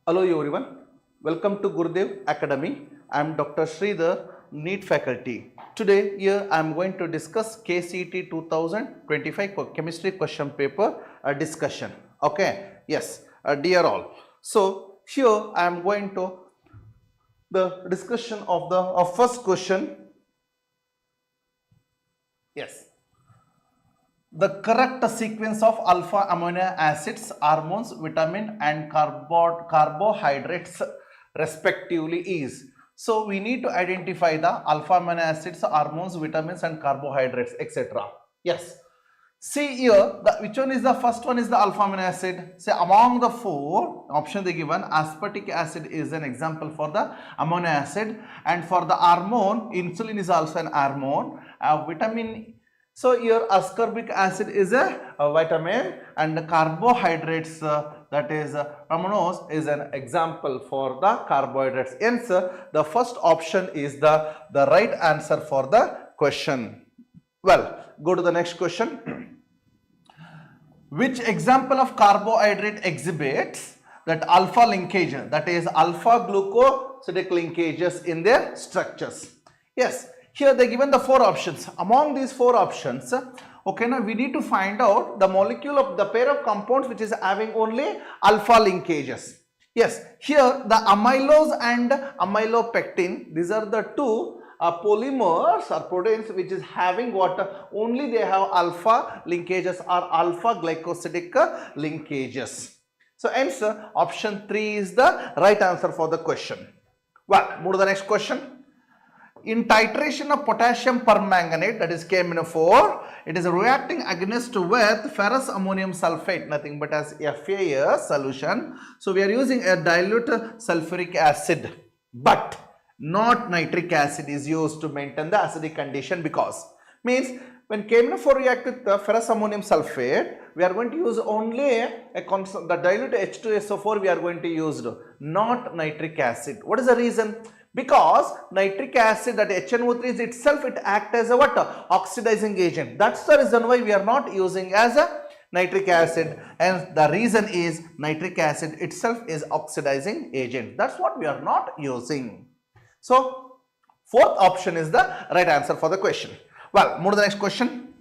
Hello everyone, welcome to Gurudev Academy. I am Dr. Sridhar, NEET faculty. Today here I am going to discuss K-CET 2025 chemistry question paper discussion. Okay, yes, dear all. So here I am going to the discussion of the first question. Yes. The correct sequence of alpha amino acids, hormones, vitamin and carbohydrates respectively is. So we need to identify the alpha amino acids, hormones, vitamins and carbohydrates, etc. Yes. See here, which one is the first one is the alpha amino acid. Say among the four options they given, aspartic acid is an example for the amino acid, and for the hormone, insulin is also an hormone. Vitamin, so here ascorbic acid is a vitamin, and the carbohydrates that is ammonose is an example for the carbohydrates. Hence the first option is the right answer for the question. Well, go to the next question. Which example of carbohydrate exhibits that alpha linkage, that is alpha glucosidic linkages in their structures? Yes. Here they given the four options. Among these four options, okay, now we need to find out the molecule of the pair of compounds which is having only alpha linkages. Yes, here the amylose and amylopectin, these are the two polymers or proteins which is having what? Only they have alpha linkages or alpha glycosidic linkages. So hence option 3 is the right answer for the question. Well, move to the next question. In titration of potassium permanganate, that is KMnO4, it is reacting against with ferrous ammonium sulfate, nothing but as FAS solution. So we are using a dilute sulfuric acid, but not nitric acid is used to maintain the acidic condition, because means when KMnO4 react with the ferrous ammonium sulfate, we are going to use only a constant, the dilute H2SO4 we are going to use, not nitric acid. What is the reason? Because nitric acid, that HNO3 is itself, it acts as a what? Oxidizing agent. That's the reason why we are not using as a nitric acid, and the reason is nitric acid itself is oxidizing agent. That's what we are not using. So fourth option is the right answer for the question. Well, move to the next question.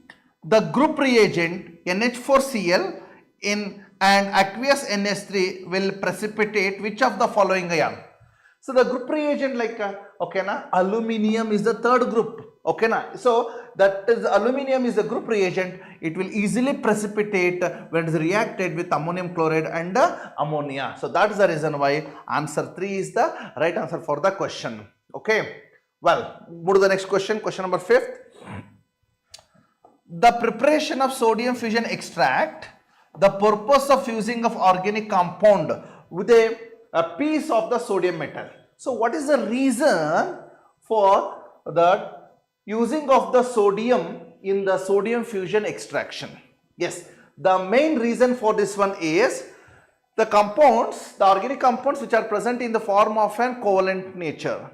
The group reagent NH4Cl in and aqueous NH3 will precipitate which of the following ion? So the group reagent like okay na, aluminium is the third group, okay na. So that is aluminium is the group reagent. It will easily precipitate when it is reacted with ammonium chloride and ammonia. So that is the reason why answer 3 is the right answer for the question. Okay. Well, move to the next question. Question number 5th. The preparation of sodium fusion extract, the purpose of fusing of organic compound with a piece of the sodium metal. So what is the reason for the using of the sodium in the sodium fusion extraction? Yes, the main reason for this one is the compounds, the organic compounds which are present in the form of an covalent nature.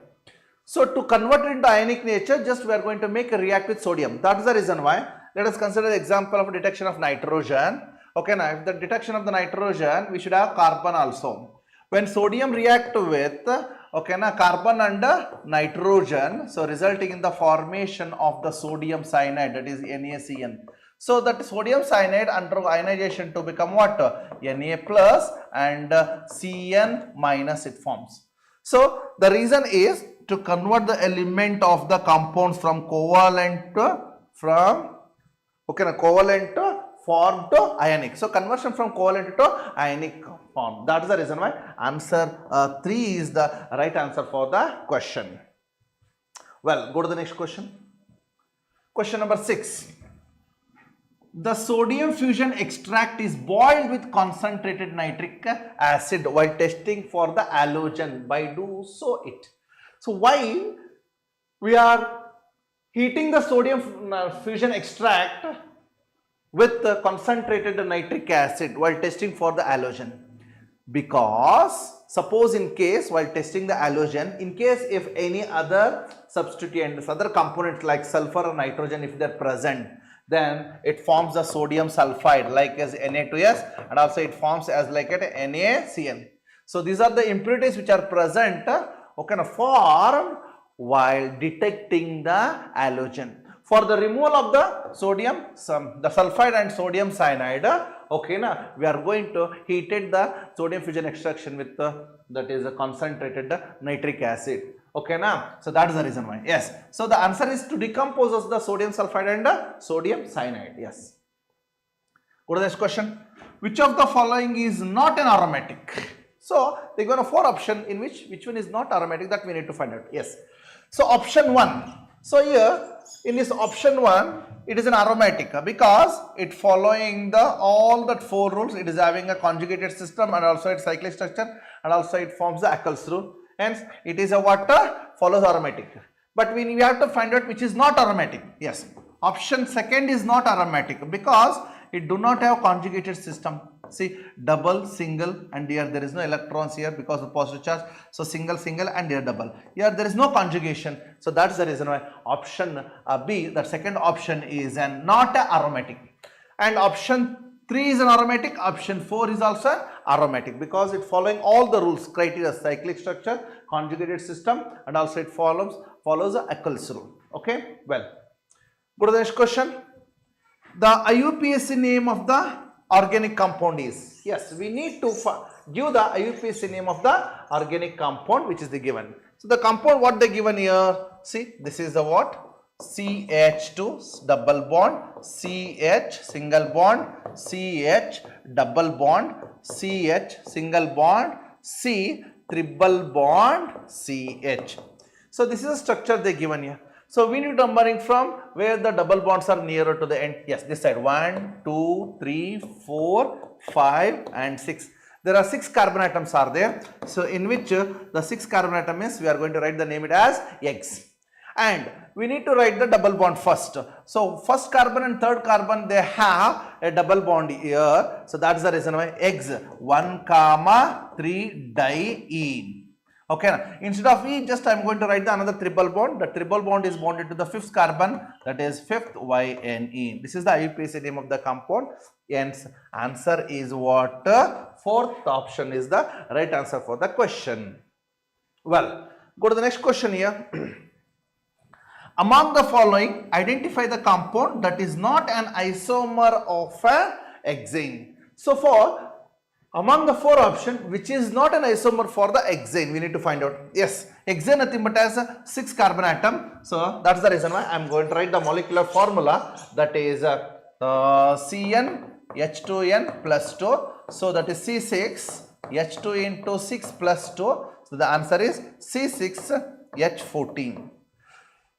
So to convert it into ionic nature, just we are going to make a react with sodium. That is the reason why. Let us consider the example of detection of nitrogen. Okay, now if the detection of the nitrogen, we should have carbon also. When sodium react with okay na, carbon and nitrogen, so resulting in the formation of the sodium cyanide, that is NaCN. So that sodium cyanide undergo ionization to become what? Na plus and Cn minus it forms. So the reason is to convert the element of the compounds from covalent form to ionic. So conversion from covalent to ionic form. That is the reason why answer 3 is the right answer for the question. Well, go to the next question. Question number 6. The sodium fusion extract is boiled with concentrated nitric acid while testing for the halogen by do so it. So why we are heating the sodium fusion extract with the concentrated nitric acid while testing for the halogen? Because suppose in case while testing the halogen, in case if any other substituents, other components like sulfur or nitrogen, if they are present, then it forms the sodium sulfide like as Na2S, and also it forms as like a NaCN. So these are the impurities which are present, formed while detecting the halogen. For the removal of the sodium, the sulfide and sodium cyanide, we are going to heated the sodium fusion extraction with that is a concentrated nitric acid. So that is the reason why. Yes. So the answer is to decompose the sodium sulfide and sodium cyanide. Yes. Go to the next question. Which of the following is not an aromatic? So they got a 4 option in which one is not aromatic, that we need to find out. Yes. So option 1. So here in this option 1, it is an aromatic because it following all that 4 rules. It is having a conjugated system and also its cyclic structure and also it forms the Ackel's rule. Hence it is a water follows aromatic. But we have to find out which is not aromatic. Yes. Option 2 is not aromatic because it do not have conjugated system. See, double, single, and here there is no electrons here because of positive charge. So single, and here double. Here there is no conjugation. So that's the reason why option B, the second option, is not aromatic. And option 3 is an aromatic. Option 4 is also aromatic because it following all the rules, criteria, cyclic structure, conjugated system, and also it follows the Ackel's rule. Okay, well, go to the next question. The IUPAC name of the organic compound is, yes, we need to give the IUPAC name of the organic compound which is the given. So the compound what they given here, see, this is the what? CH2 double bond, CH single bond, CH double bond, CH single bond, C triple bond, CH. So this is a structure they given here. So we need numbering from where the double bonds are nearer to the end. Yes, this side 1, 2, 3, 4, 5 and 6. There are 6 carbon atoms are there. So in which the 6 carbon atom is, we are going to write the name it as X. And we need to write the double bond first. So first carbon and third carbon they have a double bond here. So that is the reason why X 1, 3 diene. Okay, instead of E, just I am going to write the another triple bond. The triple bond is bonded to the 5th carbon, that is 5th YNE. This is the IUPAC name of the compound. Hence, answer is what? 4th option is the right answer for the question. Well, go to the next question here. Among the following, identify the compound that is not an isomer of a hexane. So for among the 4 options, which is not an isomer for the hexane, we need to find out. Yes, hexane nothing but has a 6 carbon atom. So that's the reason why I am going to write the molecular formula, that is CN H2N plus 2. So that is C6 H2 into 6 plus 2. So the answer is C6H14.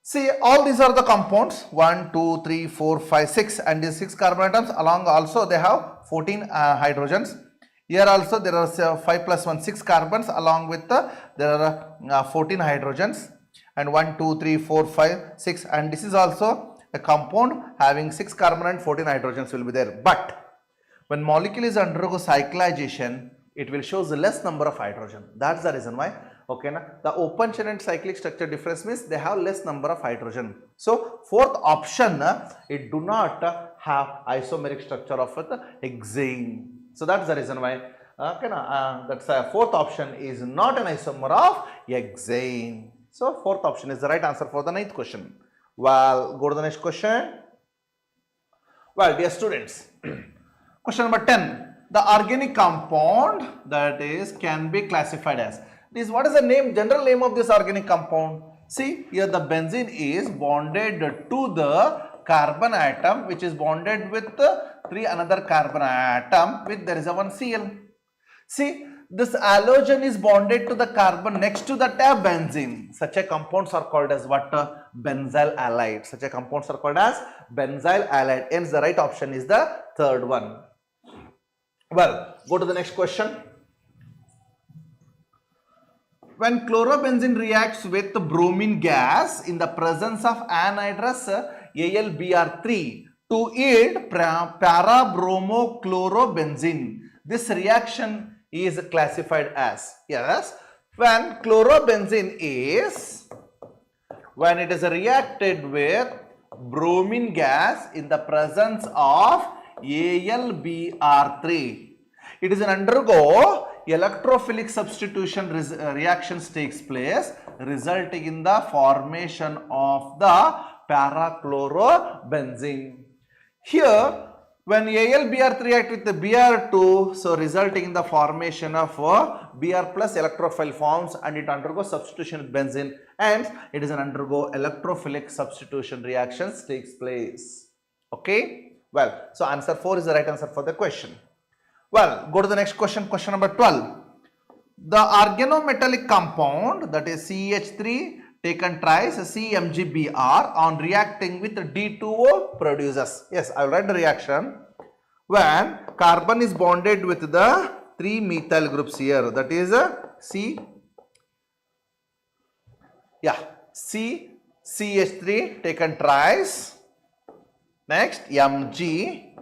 See, all these are the compounds 1, 2, 3, 4, 5, 6 and these 6 carbon atoms along also they have 14 hydrogens. Here also there are 5 plus 1, 6 carbons along with there are 14 hydrogens and 1, 2, 3, 4, 5, 6 and this is also a compound having 6 carbon and 14 hydrogens will be there. But when molecule is undergo cyclization, it will show the less number of hydrogen. That's the reason why. Okay, na? The open chain and cyclic structure difference means they have less number of hydrogen. So 4th option, it do not have isomeric structure of the hexane. So that's the reason why that's 4th option is not an isomer of hexane. So 4th option is the right answer for the 9th question. Well, go to the next question. Well, dear students, question number 10. The organic compound that is can be classified as this. What is the name, general name of this organic compound? See, here the benzene is bonded to the carbon atom which is bonded with 3 another carbon atom with there is a 1 Cl. See, this halogen is bonded to the carbon next to that benzene. Such a compounds are called as what? Benzyl halide. Such a compounds are called as benzyl halide. Hence the right option is the 3rd one. Well, go to the next question. When chlorobenzene reacts with bromine gas in the presence of anhydrous AlBr3 to yield para-bromochlorobenzene, this reaction is classified as, yes, when chlorobenzene is, when it is reacted with bromine gas in the presence of AlBr3, it is an undergo electrophilic substitution reactions takes place, resulting in the formation of the parachlorobenzene. Here, when AlBr3 react with the Br2, so resulting in the formation of Br plus electrophile forms, and it undergoes substitution with benzene, and it is an undergo electrophilic substitution reactions takes place. Okay, well, so answer 4 is the right answer for the question. Well, go to the next question, question number 12. The organometallic compound, that is CH3 taken twice CMgBr on reacting with D2O produces. Yes, I will write the reaction. When carbon is bonded with the 3 methyl groups here, that is CH3 taken twice, next MgBr.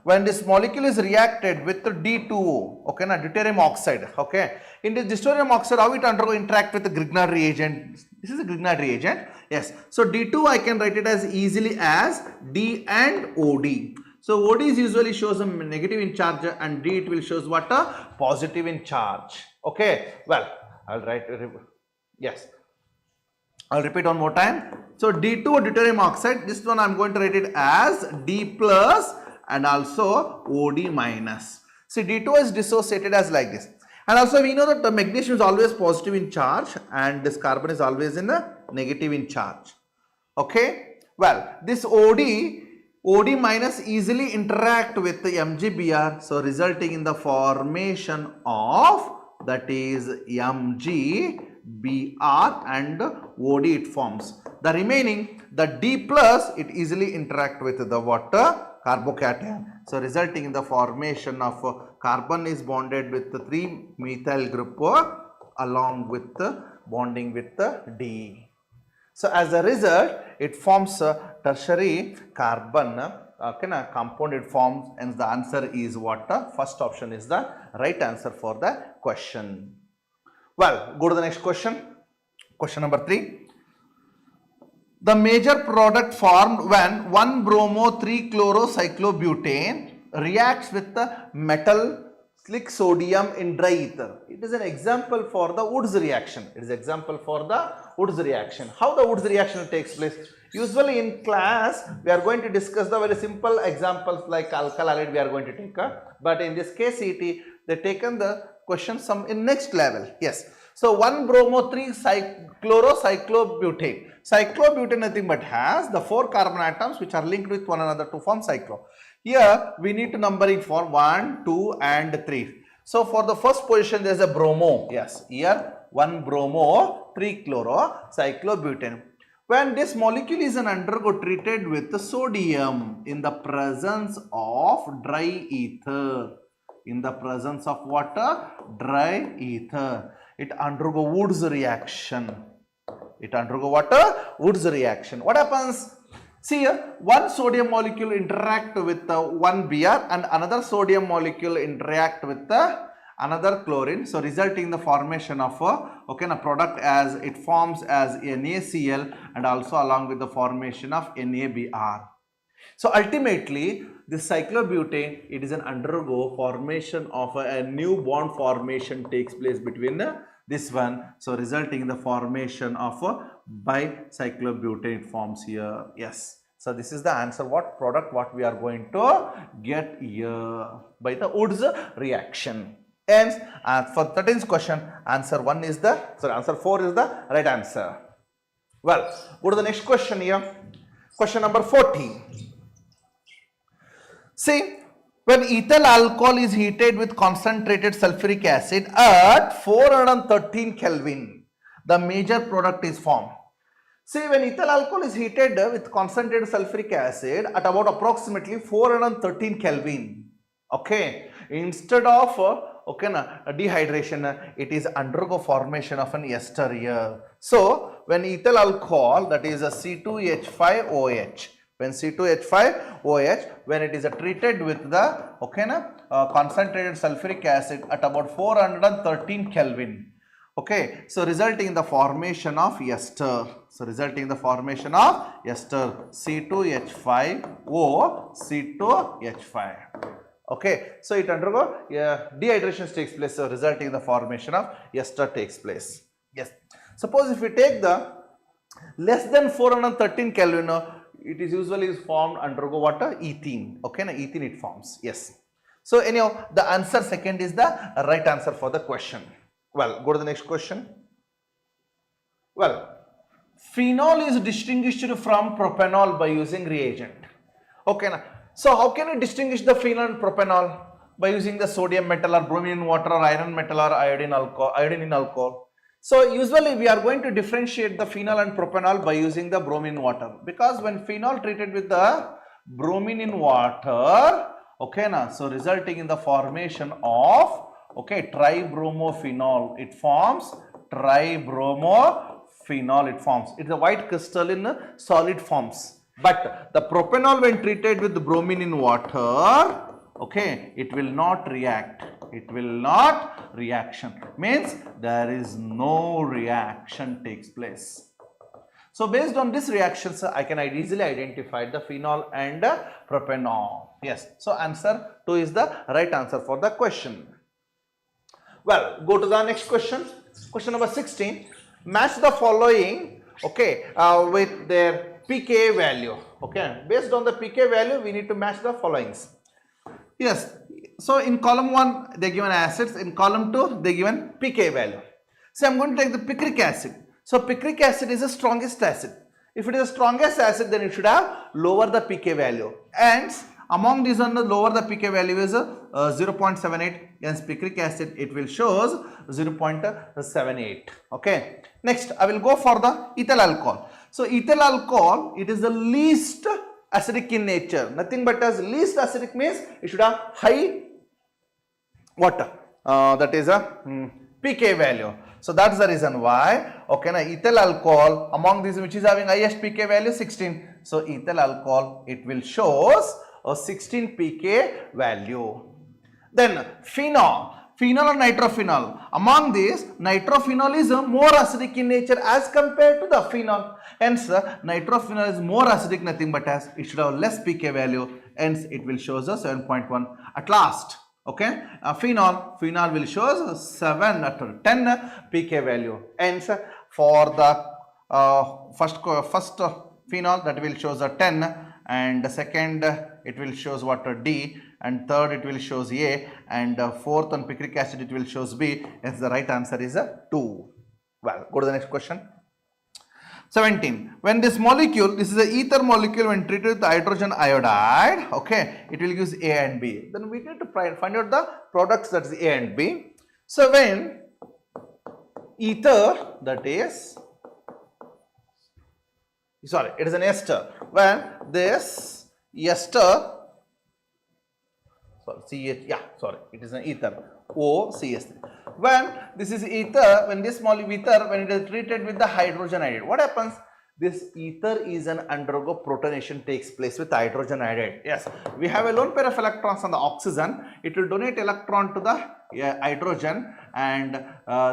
When this molecule is reacted with D2O, okay, na, deuterium oxide, okay. In this deuterium oxide, how it interact with the Grignard reagent? This is a Grignard reagent, yes. So D2 I can write it as easily as D and OD. So OD is usually shows a negative in charge, and D it will shows what a positive in charge. Okay, well, I'll write, yes. I'll repeat one more time. So D2 deuterium oxide, this one I'm going to write it as D plus and also OD minus. See, D2 is dissociated as like this. And also we know that the magnesium is always positive in charge and this carbon is always in a negative in charge. Okay. Well, this OD minus easily interact with the MgBr, so resulting in the formation of, that is MgBr and OD it forms. The remaining, the D plus, it easily interact with the water carbocation, so resulting in the formation of carbon is bonded with the 3 methyl group along with the bonding with the D. So as a result, it forms a tertiary carbon compound it forms, and the answer is what? First option is the right answer for the question. Well, go to the next question. Question number 3. The major product formed when 1-bromo-3-chlorocyclobutane reacts with the metallic sodium in dry ether. It is an example for the Woods reaction. It is example for the Woods reaction. How the Woods reaction takes place? Usually in class, we are going to discuss the very simple examples like alkyl halide we are going to take. But in this K-CET, they taken the question some in next level. Yes. So 1-bromo-3-chlorocyclobutane. Cyclobutane nothing but has the 4 carbon atoms which are linked with one another to form cyclo. Here we need to numbering for 1, 2 and 3. So for the first position there is a bromo. Yes, here 1-bromo-3-chlorocyclobutane. When this molecule is undergo treated with the sodium in the presence of dry ether. In the presence of water, dry ether. It undergo Woods reaction. It undergo what? Woods reaction. What happens? See here, one sodium molecule interact with one Br and another sodium molecule interact with another chlorine. So resulting in the formation of a product as it forms as NaCl and also along with the formation of NaBr. So ultimately, this cyclobutane, it is an undergo formation of a new bond formation takes place between this one. So resulting in the formation of a bicyclobutane forms here. Yes. So this is the answer. What product what we are going to get here by the Woods reaction. Hence, for 13th question, answer 1 is the, sorry, answer 4 is the right answer. Well, go to the next question here. Question number 14. See, when ethyl alcohol is heated with concentrated sulfuric acid at 413 Kelvin, the major product is formed. See, when ethyl alcohol is heated with concentrated sulfuric acid at about approximately 413 Kelvin, okay, instead of dehydration, it is undergo formation of an ester here. So, when ethyl alcohol, that is a C2H5OH, when C2H5OH, when it is treated with the concentrated sulfuric acid at about 413 Kelvin, okay, so resulting in the formation of ester. So resulting in the formation of ester C2H5O C2H5. Okay, so it undergo dehydration takes place, so resulting in the formation of ester takes place. Yes, suppose if we take the less than 413 Kelvin, it is usually formed undergo what? Ethene. Okay, now ethene it forms. Yes. So anyhow, the answer second is the right answer for the question. Well, go to the next question. Well, phenol is distinguished from propanol by using reagent. Okay, now, so how can you distinguish the phenol and propanol? By using the sodium metal or bromine in water or iron metal or iodine in alcohol. So usually we are going to differentiate the phenol and propanol by using the bromine in water, because when phenol treated with the bromine in water, okay, now, so resulting in the formation of, okay, tribromophenol, it forms tribromophenol, it forms. It is a white crystal in solid forms. But the propanol when treated with the bromine in water, okay, it will not react. It will not reaction. Means there is no reaction takes place. So based on this reactions, I can easily identify the phenol and propanol. Yes. So answer 2 is the right answer for the question. Well, go to the next question. Question number 16. Match the following, okay, with their pK value. Okay, based on the pK value, we need to match the followings. Yes, so in column 1 they given acids, in column 2 they given pK value. So I am going to take the picric acid. So picric acid is the strongest acid. If it is the strongest acid, then it should have lower the pK value. And among these one, the lower the pK value is 0.78. Hence picric acid, it will shows 0.78. Okay. Next, I will go for the ethyl alcohol. So ethyl alcohol, it is the least acidic in nature. Nothing but as least acidic means it should have high water. That is a pK value. So that's the reason why, okay, now ethyl alcohol among these which is having highest pK value 16. So ethyl alcohol, it will shows a 16 pK value. Then phenol. Phenol and nitrophenol. Among these, nitrophenol is more acidic in nature as compared to the phenol. Hence, nitrophenol is more acidic, nothing but as it should have less pK value. Hence, it will show us 7.1 at last. Okay, phenol will show us 7 at 10 pK value. Hence, for the first phenol, that will shows a 10, and the second it will shows what a D, and third it will shows A, and fourth on picric acid it will shows B. Hence the right answer is a 2. Well, go to the next question. 17. When this molecule, this is a ether molecule, when treated with hydrogen iodide, okay, it will use A and B. Then we need to find out the products, that is A and B. So when ether, that is, sorry, it is an ester. When this ester, it is an ether, OCS3. When this is ether, when this molecule ether, when it is treated with the hydrogen iodide, what happens? This ether is an undergo protonation takes place with hydrogen iodide. Yes, we have a lone pair of electrons on the oxygen. It will donate electron to the hydrogen, and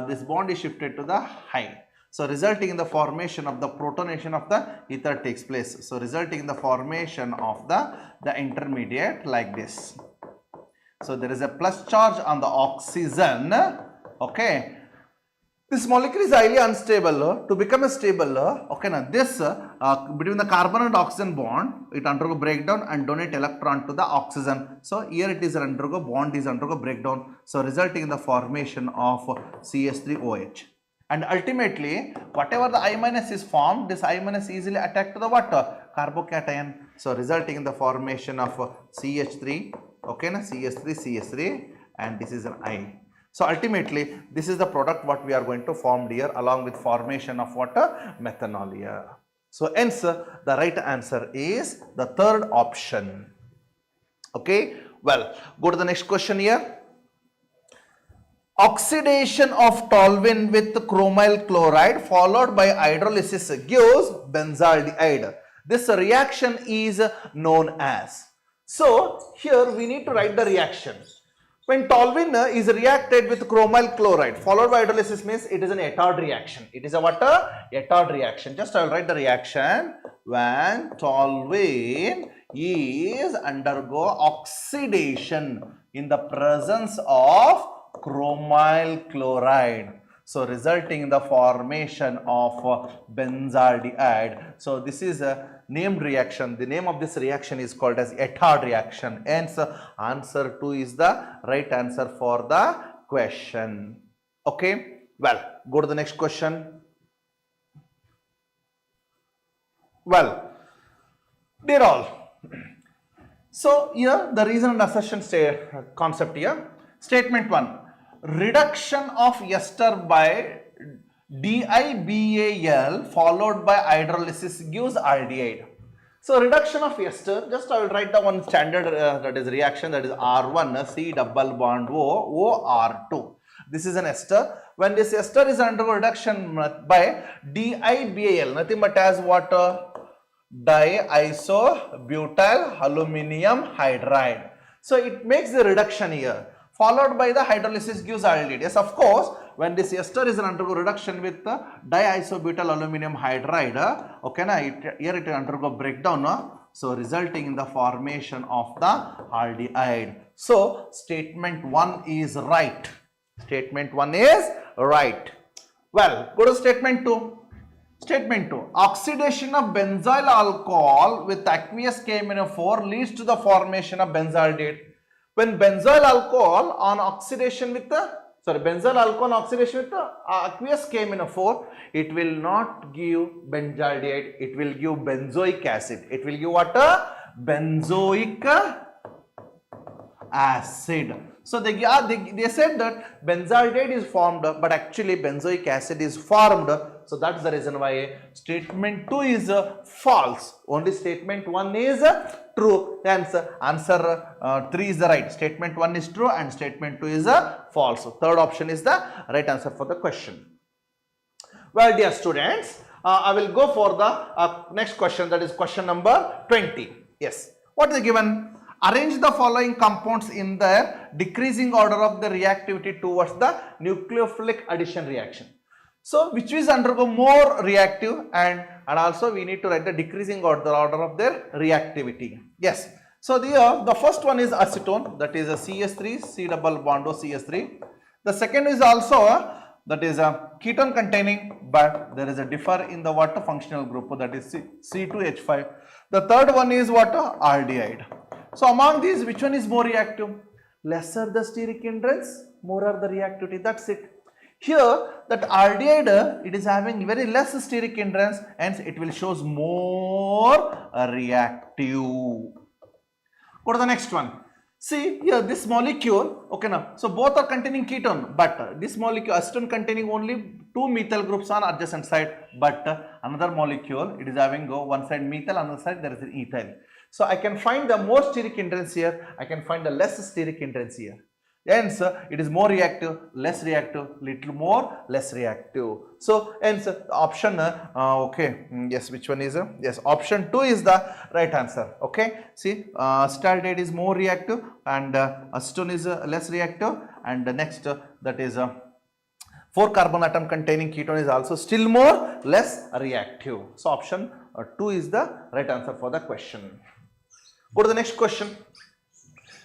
this bond is shifted to the high. So resulting in the formation of the protonation of the ether takes place. So resulting in the formation of the intermediate like this. So there is a plus charge on the oxygen. Okay, this molecule is highly unstable. To become a stable, okay, now this between the carbon and oxygen bond, it undergo breakdown and donate electron to the oxygen. So here it is undergo bond is undergo breakdown. So resulting in the formation of CH3OH. And ultimately, whatever the I minus is formed, this I minus easily attack to the water carbocation. So resulting in the formation of CH3. Okay, na CH3, and this is an I. So ultimately, this is the product what we are going to form here, along with formation of water methanol here. So hence the right answer is the third option. Okay, well, go to the next question here. Oxidation of toluene with chromyl chloride followed by hydrolysis gives benzaldehyde. This reaction is known as. So here we need to write the reaction. When toluene is reacted with chromyl chloride followed by hydrolysis means it is an Ettard reaction. It is a what? Ettard reaction. Just I will write the reaction. When toluene is undergo oxidation in the presence of chromyl chloride. So resulting in the formation of benzaldehyde. So this is a named reaction. The name of this reaction is called as Ettard reaction. Hence answer 2 is the right answer for the question. Okay. Well, go to the next question. Well, dear all, so here the reason and assertion concept here. Statement 1. Reduction of ester by DIBAL followed by hydrolysis gives aldehyde. So reduction of ester, just I will write the one standard that is reaction, that is R1 C double bond O OR2. This is an ester. When this ester is undergo reduction by DIBAL, nothing but as what? Diisobutyl aluminum hydride. So it makes the reduction here, followed by the hydrolysis gives aldehyde. Yes, of course, when this ester is undergo reduction with the diisobutyl aluminum hydride, okay, here it will undergo breakdown, so resulting in the formation of the aldehyde. So statement 1 is right. Statement 1 is right. Well, go to statement 2. Statement 2. Oxidation of benzyl alcohol with aqueous KMnO4 leads to the formation of benzaldehyde. When benzyl alcohol on oxidation with the aqueous KMnO4, it will not give benzaldehyde, it will give benzoic acid. It will give what? Benzoic acid. So they said that benzaldehyde is formed, but actually benzoic acid is formed. So that's the reason why statement 2 is false. Only statement 1 is true. Hence answer 3 is the right. Statement 1 is true and statement 2 is false. So third option is the right answer for the question. Well, dear students, I will go for the next question, that is question number 20. Yes. What is given? Arrange the following compounds in their decreasing order of the reactivity towards the nucleophilic addition reaction. So which is undergo more reactive, and also we need to write the decreasing order of their reactivity. Yes. So the first one is acetone, that is a CS3, C double bond O CS3. The second is also that is a ketone containing, but there is a differ in the water functional group, that is C2H5. The third one is what? Aldehyde. So among these, which one is more reactive? Lesser the steric hindrance, more are the reactivity. That's it. Here, that aldehyde, it is having very less steric hindrance, hence it will shows more reactive. Go to the next one. See here, this molecule, okay now, so both are containing ketone, but this molecule acetone containing only 2 methyl groups on adjacent side, but another molecule, it is having one side methyl, another side there is an ethyl. So I can find the more steric hindrance here, I can find the less steric hindrance here. Hence it is more reactive, less reactive, little more, less reactive. So hence option okay, yes, which one is yes, option 2 is the right answer. Okay, see, staldehyde is more reactive and acetone is less reactive, and the next that is 4 carbon atom containing ketone is also still more less reactive. So option 2 is the right answer for the question. Go to the next question.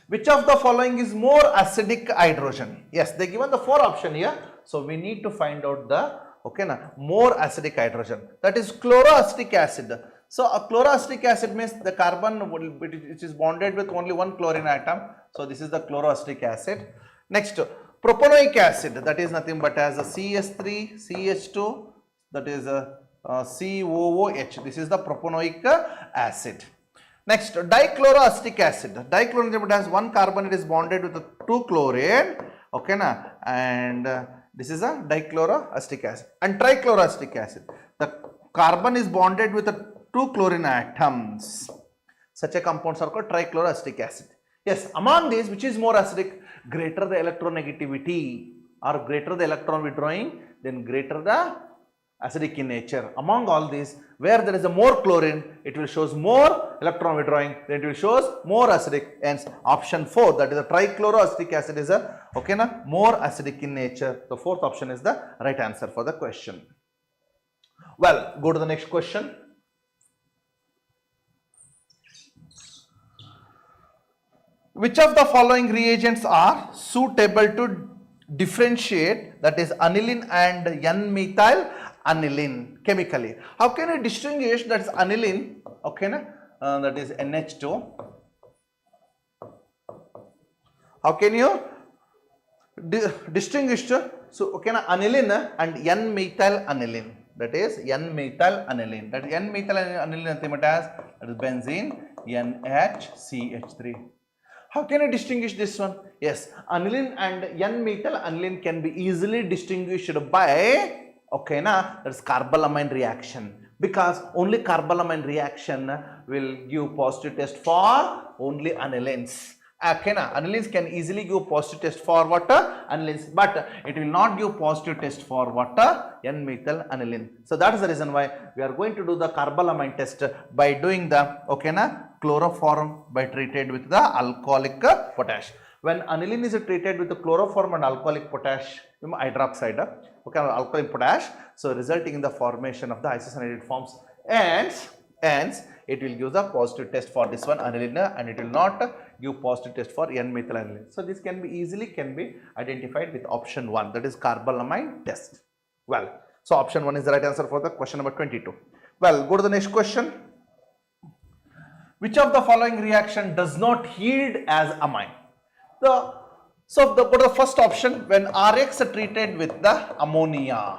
Which of the following is more acidic hydrogen? Yes, they given the 4 option here. So we need to find out the more acidic hydrogen. That is chloroacetic acid. So a chloroacetic acid means the carbon which is bonded with only one chlorine atom. So this is the chloroacetic acid. Next, propanoic acid, that is nothing but as a CS3, CH2, that is a COOH. This is the propanoic acid. Next, dichloroacetic acid. Dichloroacetic has one carbon, it is bonded with 2 chlorine, okay na, and this is a dichloroacetic acid. And trichloroacetic acid, the carbon is bonded with 2 chlorine atoms. Such a compounds are called trichloroacetic acid. Yes, among these, which is more acidic? Greater the electronegativity or greater the electron withdrawing, then greater the acidic in nature. Among all these, where there is a more chlorine, it will shows more electron withdrawing, then it will shows more acidic. Hence option 4, that is a trichloroacetic acid, is a more acidic in nature. The fourth option is the right answer for the question. Well, go to the next question. Which of the following reagents are suitable to differentiate, that is aniline and N-methyl aniline chemically? How can you distinguish that is aniline, okay, that is NH2. How can you distinguish, so okay, aniline and N-methyl aniline, that is N-methyl aniline, that N-methyl aniline nothing but as, that is benzene NHCH3. How can I distinguish this one? Yes, aniline and N-methyl aniline can be easily distinguished by, okay, that is carbolamine reaction, because only carbolamine reaction will give positive test for only anilines. Okay, anilines can easily give positive test for what? Anilines, but it will not give positive test for what? N-methyl aniline. So that is the reason why we are going to do the carbolamine test by doing the, okay, chloroform by treated with the alcoholic potash. When aniline is treated with the chloroform and alcoholic potash hydroxide, okay, alcoholic potash, so resulting in the formation of the isocyanide forms, and hence it will give the positive test for this one aniline, and it will not give positive test for N-methyl aniline. So this can be easily identified with option 1, that is carbolamine test. Well, so option 1 is the right answer for the question number 22. Well, go to the next question. Which of the following reaction does not yield as amine? So go to the first option. When Rx treated with the ammonia,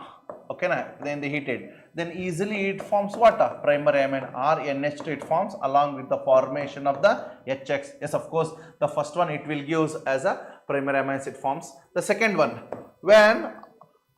okay, then they heated, then easily it forms what? Primary amine or NH2 it forms along with the formation of the HX. Yes, of course, the first one it will give as a primary amines it forms. The second one, when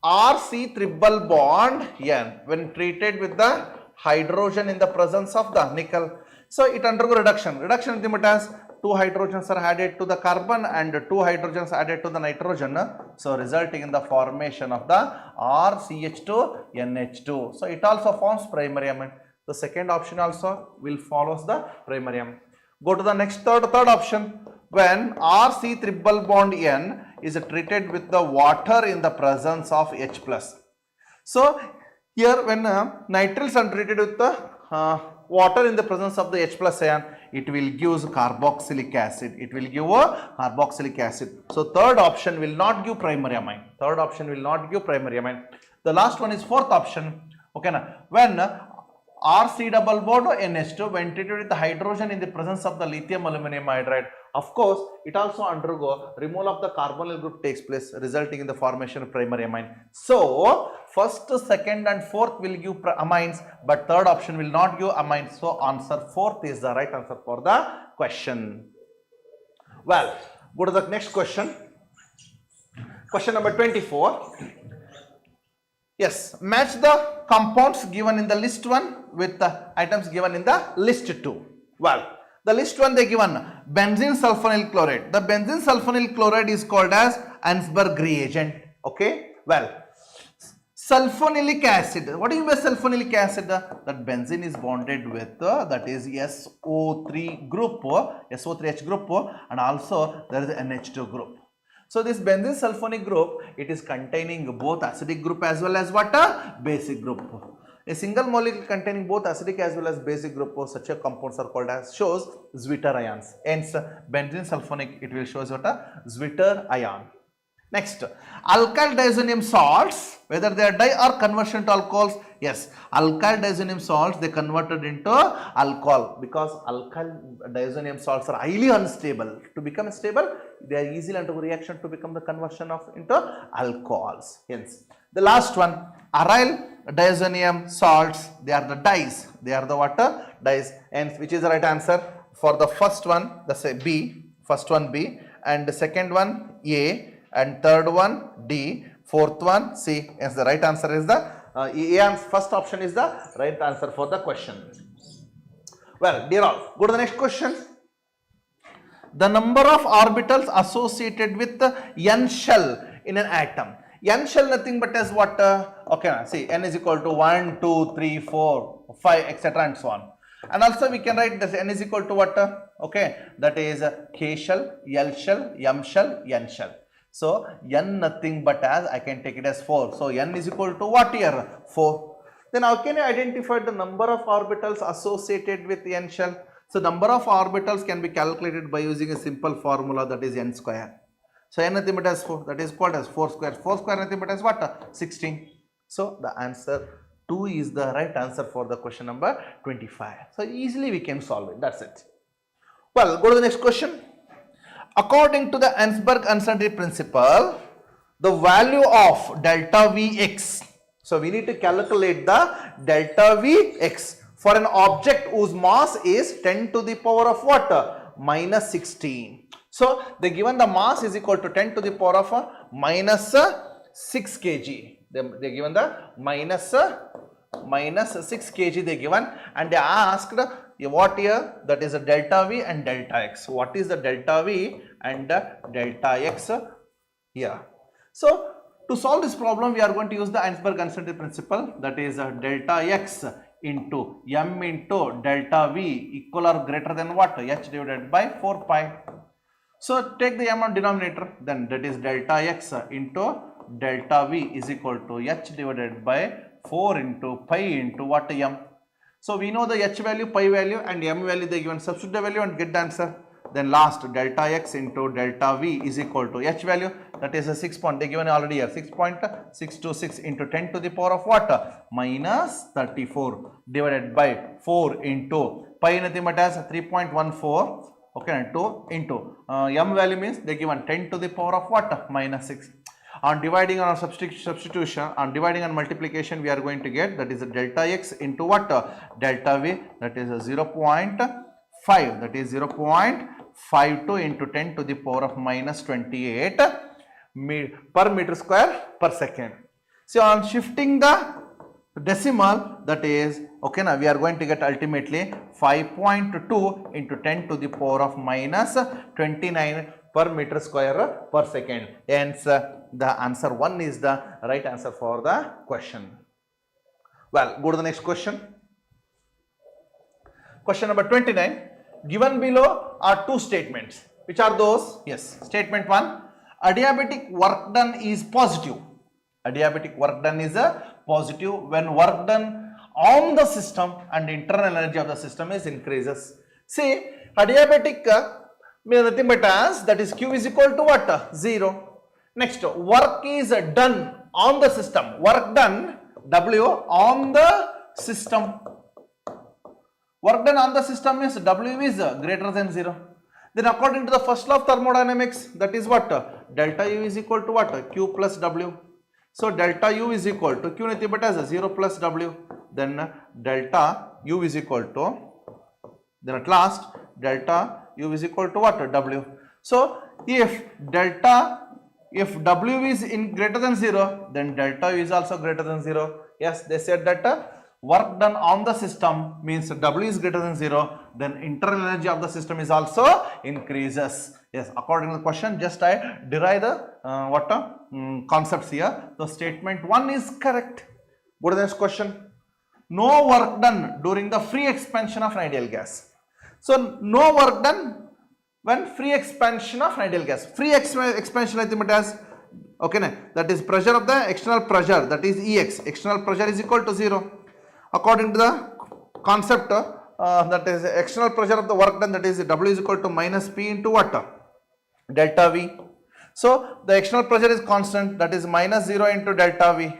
RC triple bond N, when treated with the hydrogen in the presence of the nickel, so it undergo reduction. Reduction in the as 2 hydrogens are added to the carbon and 2 hydrogens added to the nitrogen. So resulting in the formation of the RCH2 NH2. So it also forms primary amine. The second option also will follows the primary amine. Go to the next third option. When RC triple bond N is treated with the water in the presence of H plus. So here when nitriles are treated with the water in the presence of the H plus ion, it will give carboxylic acid. It will give a carboxylic acid. So third option will not give primary amine. Third option will not give primary amine. The last one is fourth option. Okay, when RC double bond NH2 when treated with the hydrogen in the presence of the lithium aluminum hydride, of course it also undergo removal of the carbonyl group takes place, resulting in the formation of primary amine. So first, second and fourth will give amines, but third option will not give amines. So answer fourth is the right answer for the question. Well, go to the next question. Question number 24. Yes, match the compounds given in the list 1 with the items given in the list 2. Well, the list 1 they given benzene sulfonyl chloride. The benzene sulfonyl chloride is called as Ansberg reagent. Okay, well, sulfonylic acid. What do you mean by sulfonylic acid? That benzene is bonded with that is SO3 group, SO3H group, and also there is NH2 group. So this benzene sulfonic group, it is containing both acidic group as well as what? Basic group. A single molecule containing both acidic as well as basic group of such a compounds are called as shows Zwitter ions. Hence benzene sulfonic it will shows what? Zwitter ion. Next, alkyl diazonium salts, whether they are di or conversion to alcohols. Yes, alkyl diazonium salts they converted into alcohol, because alkyl diazonium salts are highly unstable. To become stable, they are easily undergo reaction to become the conversion of into alcohols. Hence, the last one, aryl diazonium salts, they are the dyes. They are the water dyes. Hence, which is the right answer for the first one? That's a B. First one B, and the second one A. And third one D, fourth one C. Yes, the right answer is the first option is the right answer for the question. Well, dear all, go to the next question. The number of orbitals associated with the N shell in an atom. N shell nothing but as what? Okay, see, N is equal to 1, 2, 3, 4, 5, etc. and so on. And also we can write this N is equal to what? Okay, that is K shell, L shell, M shell, N shell. So N nothing but as I can take it as 4. So N is equal to what here? 4. Then how can I identify the number of orbitals associated with N shell? So number of orbitals can be calculated by using a simple formula, that is n square. So n nothing but as 4, that is called as 4 square. 4 square nothing but as what? 16. So the answer 2 is the right answer for the question number 25. So easily we can solve it. That's it. Well, go to the next question. According to the Ansberg uncertainty principle, the value of delta Vx. So we need to calculate the delta Vx for an object whose mass is 10 to the power of what? Minus 16. So they given the mass is equal to 10 to the power of minus 6 kg. They given the minus 6 kg they given, and they asked what here, that is a delta V and delta X. What is the delta V and delta X here? So to solve this problem, we are going to use the Ansberg uncertainty principle, that is delta X into m into delta V equal or greater than what? H divided by 4 pi. So take the m on denominator, then that is delta X into delta V is equal to H divided by 4 into pi into what? M. So we know the H value, pi value and M value, they given, substitute the value and get the answer. Then last delta X into delta V is equal to H value, that is a 6 point, they given already here, 6.626 into 10 to the power of what? Minus 34 divided by 4 into pi nothing but as 3.14, okay, and 2 into M value means they given 10 to the power of what? Minus 6. On dividing on substitution, on dividing and multiplication, we are going to get, that is a delta X into what? Delta V, that is a 0.5, that is 0.52 into 10 to the power of minus 28 per meter square per second. So on shifting the decimal, that is, okay, now we are going to get ultimately 5.2 into 10 to the power of minus 29 per meter square per second. Hence the answer 1 is the right answer for the question. Well, go to the next question. Question number 29. Given below are two statements. Which are those? Yes. Statement 1. Adiabatic work done is positive. Adiabatic work done is a positive when work done on the system and internal energy of the system is increases. See, adiabatic means nothing but as, that is Q is equal to what? 0. Next, work is done on the system. Work done, W on the system. Work done on the system means W is greater than 0. Then according to the first law of thermodynamics, that is what? Delta U is equal to what? Q plus W. So delta U is equal to Q nothing but as 0 plus W. Then delta U is equal to, then at last delta U is equal to what? W. So if W is greater than 0, then delta U is also greater than 0. Yes, they said that work done on the system means W is greater than 0, then internal energy of the system is also increases. Yes, according to the question, just I derive the concepts here. So statement 1 is correct. Go to the next question. No work done during the free expansion of an ideal gas. So no work done when free expansion of an ideal gas. Free expansion I think it as, okay, that is pressure of the external pressure, that is Ex. External pressure is equal to 0. According to the concept, that is external pressure of the work done, that is W is equal to minus P into what? Delta V. So the external pressure is constant, that is minus 0 into delta V.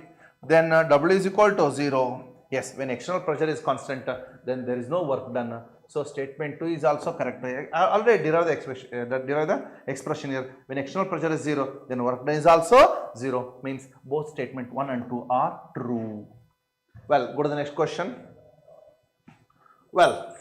Then W is equal to 0. Yes, when external pressure is constant, then there is no work done. So statement 2 is also correct. I already derived the expression here. When external pressure is 0, then work done is also 0. Means both statement 1 and 2 are true. Well, go to the next question. Well,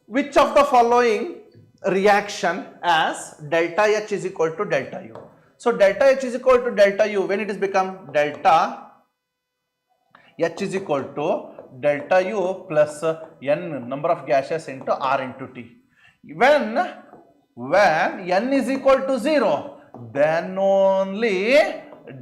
which of the following reaction as delta H is equal to delta U? So delta H is equal to delta U when it is become delta H is equal to delta U plus N number of gases into R into T. When N is equal to 0, then only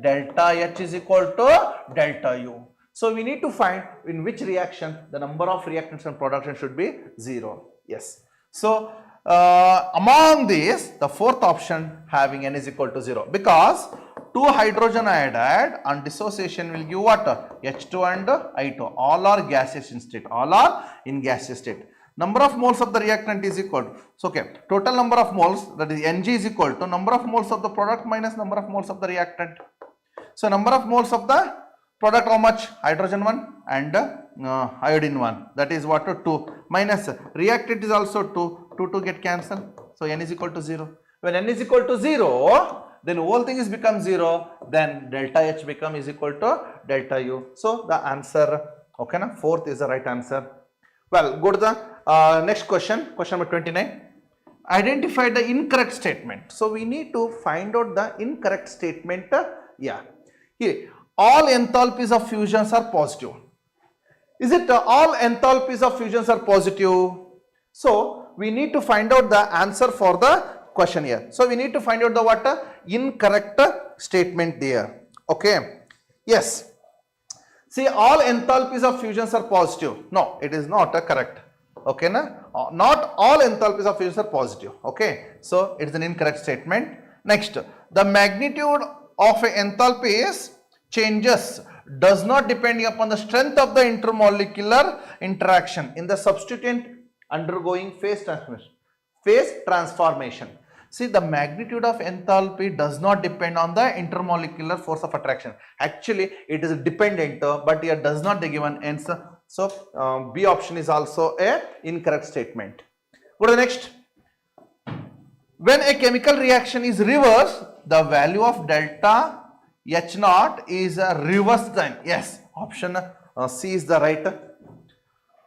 delta H is equal to delta U. So we need to find in which reaction the number of reactants and production should be 0. Yes. So among these, the fourth option having N is equal to 0, because 2 hydrogen iodide on dissociation will give what? H2 and I2. All are gaseous in state. All are in gaseous state. Number of moles of the reactant is equal to, so okay, total number of moles, that is Ng, is equal to number of moles of the product minus number of moles of the reactant. So number of moles of the product, how much? Hydrogen 1 and iodine 1, that is what? 2, minus reactant is also 2 get cancelled. So N is equal to 0. When N is equal to 0, then whole thing is become 0, then delta H become is equal to delta U. So the answer, okay na, fourth is the right answer. Well, go to the next question, question number 29. Identify the incorrect statement. So we need to find out the incorrect statement. Yeah, here all enthalpies of fusions are positive. Is it all enthalpies of fusions are positive? So we need to find out the answer for the question here. So we need to find out the what? Incorrect statement there. Okay. Yes. See, all enthalpies of fusions are positive. No, it is not correct. Okay, na? Not all enthalpies of fusions are positive. Okay. So it is an incorrect statement. Next, the magnitude of an enthalpy is changes does not depend upon the strength of the intermolecular interaction in the substituent undergoing phase transformation. See, the magnitude of enthalpy does not depend on the intermolecular force of attraction. Actually, it is dependent, but here does not be given answer. So, B option is also a incorrect statement. Go to the next. When a chemical reaction is reversed, the value of delta H naught is a reverse sign. Yes, option C is the right.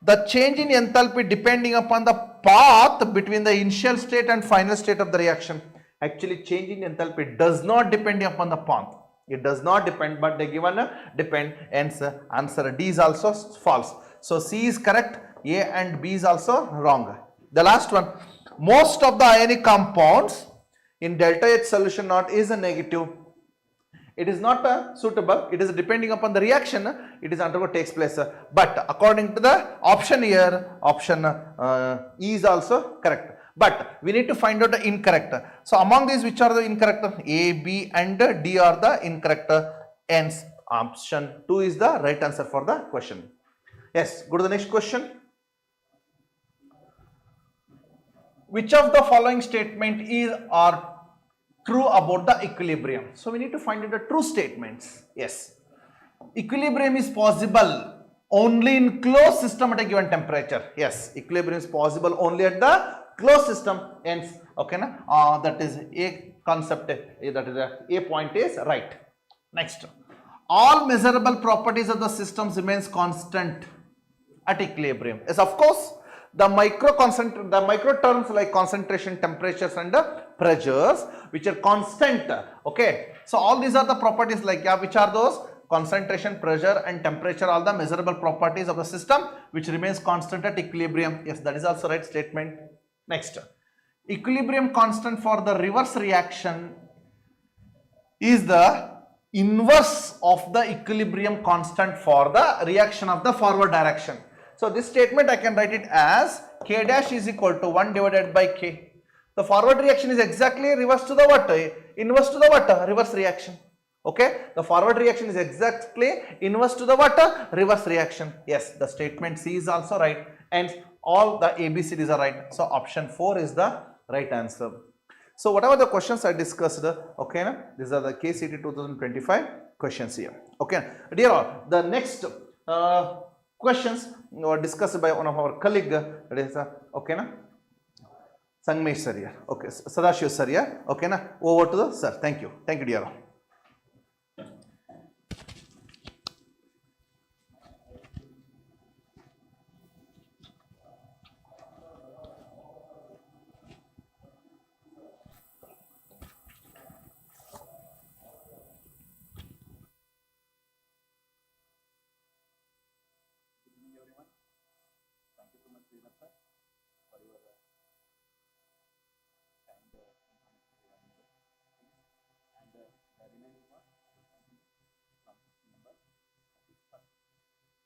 The change in enthalpy depending upon the path between the initial state and final state of the reaction. Actually, change in enthalpy does not depend upon the path. It does not depend, but they given a depend. Hence, answer D is also false. So C is correct. A and B is also wrong. The last one. Most of the ionic compounds in delta H solution naught is a negative. It is not suitable. It is depending upon the reaction. It is undergo takes place. But according to the option here, option E is also correct. But we need to find out the incorrect. So among these, which are the incorrect? A, B and D are the incorrect. Hence, option 2 is the right answer for the question. Yes, go to the next question. Which of the following statement is or true about the equilibrium? So we need to find out the true statements. Yes, equilibrium is possible only in closed system at a given temperature. Yes, equilibrium is possible only at the closed system. Hence, okay, na? That is a concept. That is a point is right. Next, all measurable properties of the systems remains constant at equilibrium. Yes, of course. The micro terms like concentration, temperatures and pressures which are constant. Okay. So all these are the properties like, yeah, which are those? Concentration, pressure and temperature, all the measurable properties of the system which remains constant at equilibrium. Yes, that is also right statement. Next, equilibrium constant for the reverse reaction is the inverse of the equilibrium constant for the reaction of the forward direction. So this statement I can write it as K dash is equal to 1 divided by K. The forward reaction is exactly reverse to the what? Inverse to the what? Reverse reaction. Okay. The forward reaction is exactly inverse to the what? Reverse reaction. Yes, the statement C is also right. And all the ABCDs are right. So option 4 is the right answer. So whatever the questions I discussed, okay, na? These are the K-CET 2025 questions here. Okay. Dear all, the next questions were discussed by one of our colleague, that is okay na, Sangmesh sir here. Okay, Sadashiv sir here. Okay na, over to the sir. Thank you dear all.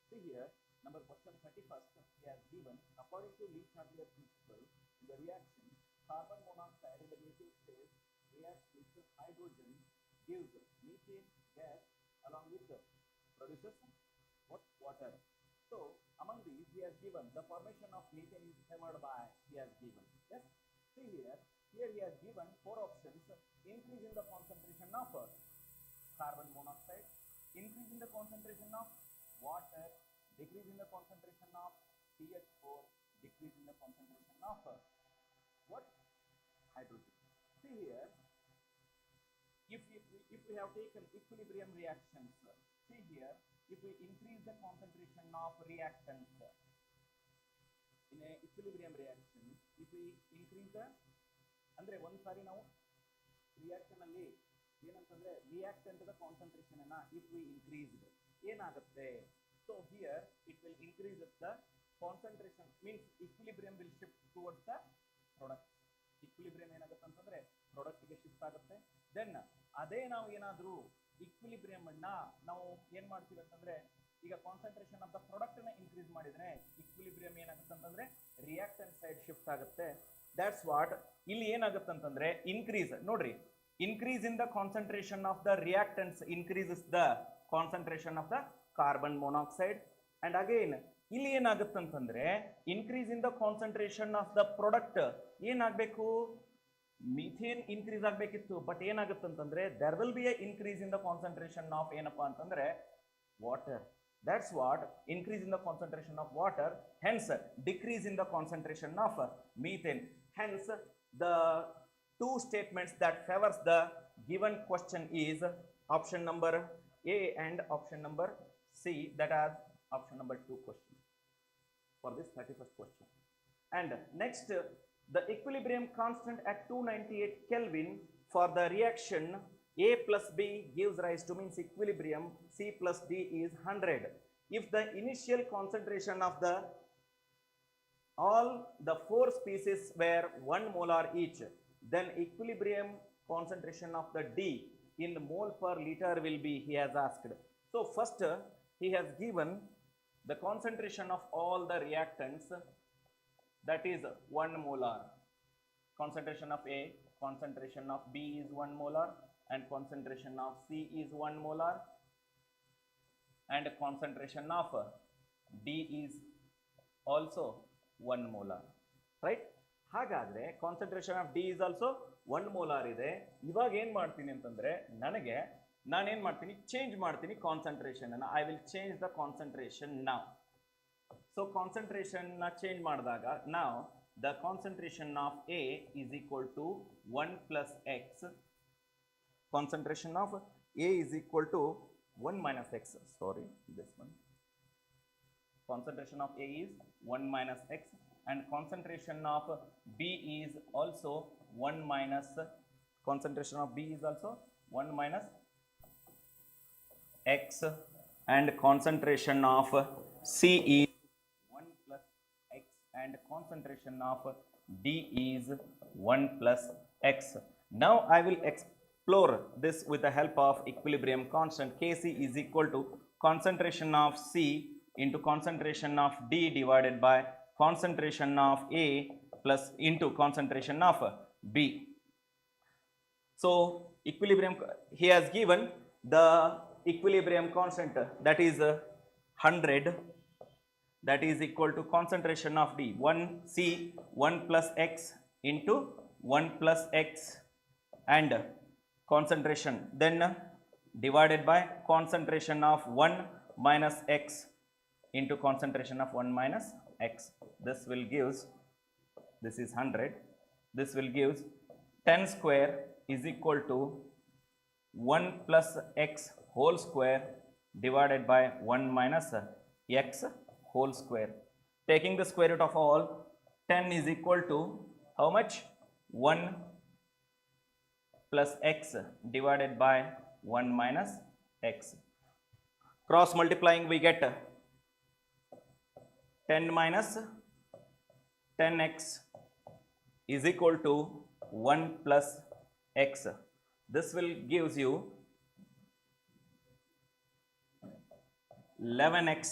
See here, number question 31st, we are given, according to Lee-Chandler principle, in the reaction, carbon monoxide in the negative phase reacts with hydrogen, gives methane gas along with the produces what? Water. So, among these he has given the formation of methane is hammered by, he has given. Yes, see here he has given 4 options: increase in the concentration of carbon monoxide, increase in the concentration of water, decrease in the concentration of CH4, decrease in the concentration of what? Hydrogen. See here, if we have taken equilibrium reactions, see here, if we increase the concentration of reactants in a equilibrium reaction, if we increase the ಅಂದ್ರೆ ಒಂದು ಸಾರಿ ನಾವು reaction ಅಲ್ಲಿ ಏನಂತಂದ್ರೆ reactant the concentration ಅನ್ನ if we increased ಏನಾಗುತ್ತೆ? So here it will increase the concentration, means equilibrium will shift towards the product. Equilibrium ಏನಾಗುತ್ತೆ ಅಂತಂದ್ರೆ product ಗೆ ಶಿಫ್ಟ್ ಆಗುತ್ತೆ. ದೆನ್ ಅದೇ ನಾವು ಏನಾದರೂ ಇಕ್ವಿಲಿಬ್ರಿಯಂ ಅನ್ನ ನಾವು ಏನ್ ಮಾಡ್ತೀವಿ ಅಂತಂದ್ರೆ, ಈಗ ಕಾನ್ಸಂಟ್ರೇಷನ್ ಆಫ್ ದ ಪ್ರಾಡಕ್ಟ್ ನ ಇನ್ಕ್ರೀಸ್ ಮಾಡಿದ್ರೆ ಇಕ್ವಿಲಿಬ್ರಿಯಂ ಏನಾಗುತ್ತೆ ಅಂತಂದ್ರೆ ರಿಯಾಕ್ಟೆಂಟ್ ಸೈಡ್ ಶಿಫ್ಟ್ ಆಗುತ್ತೆ. ದಟ್ಸ್ ವಾಟ್ ಇಲ್ಲಿ ಏನಾಗುತ್ತೆ ಅಂತಂದ್ರೆ ಇನ್ಕ್ರೀಸ್, ನೋಡ್ರಿ, increase in the concentration of the reactants increases the concentration of the carbon monoxide, and again ಇಲ್ಲಿ ಏನಾಗುತ್ತೆ ಅಂತಂದ್ರೆ increase in the concentration of the product ಏನಾಗಬೇಕು, methane increase ಆಗಬೇಕಿತ್ತು, ಬಟ್ ಏನಾಗುತ್ತೆ ಅಂತಂದ್ರೆ there will be a increase in the concentration of ಏನಪ್ಪಾ ಅಂತಂದ್ರೆ water. That's what increase in the concentration of water, hence decrease in the concentration of methane. Hence the two statements that favors the given question is option number A and option number C, that are option number 2 question for this 31st question. And next, the equilibrium constant at 298 Kelvin for the reaction A plus B gives rise to, means equilibrium C plus D is 100. If the initial concentration of the all the 4 species were 1 molar each, then equilibrium concentration of the D in mole per liter will be, he has asked. So first he has given the concentration of all the reactants, that is 1 molar. Concentration of A, concentration of B is 1 molar, and concentration of C is 1 molar, and concentration of D is also 1 molar, right? ಹಾಗಾದ್ರೆ concentration of D is also 1 molar ಇದೆ. ಇವಾಗ ಏನ್ ಮಾಡ್ತೀನಿ ಅಂತಂದ್ರೆ ನಾನೇನ್ ಮಾಡ್ತೀನಿ, change ಮಾಡ್ತೀನಿ concentration ಅನ್ನ. I will change the concentration now. So concentration ನ ಚೇಂಜ್ ಮಾಡಿದಾಗ ನಾವು the concentration of A is equal to 1 plus x, concentration of A is equal to 1 minus x, sorry, this one, concentration of A is 1 minus x, and concentration of B is also 1 minus, concentration of B is also 1 minus x, and concentration of C is 1 plus x, and concentration of D is 1 plus x. Now I will explore this with the help of equilibrium constant. Kc is equal to concentration of C into concentration of D divided by concentration of A plus into concentration of B. So equilibrium, he has given the equilibrium constant, that is 100, that is equal to concentration of D 1 plus x into 1 plus x, and concentration then divided by concentration of 1 minus x into concentration of 1 minus x. This will gives, this is 100, this will gives 10 square is equal to 1 plus x whole square divided by 1 minus x whole square. Taking the square root of all, 10 is equal to how much? 1 plus x divided by 1 minus x. Cross multiplying we get 10 minus 10x is equal to 1 plus x. This will gives you 11x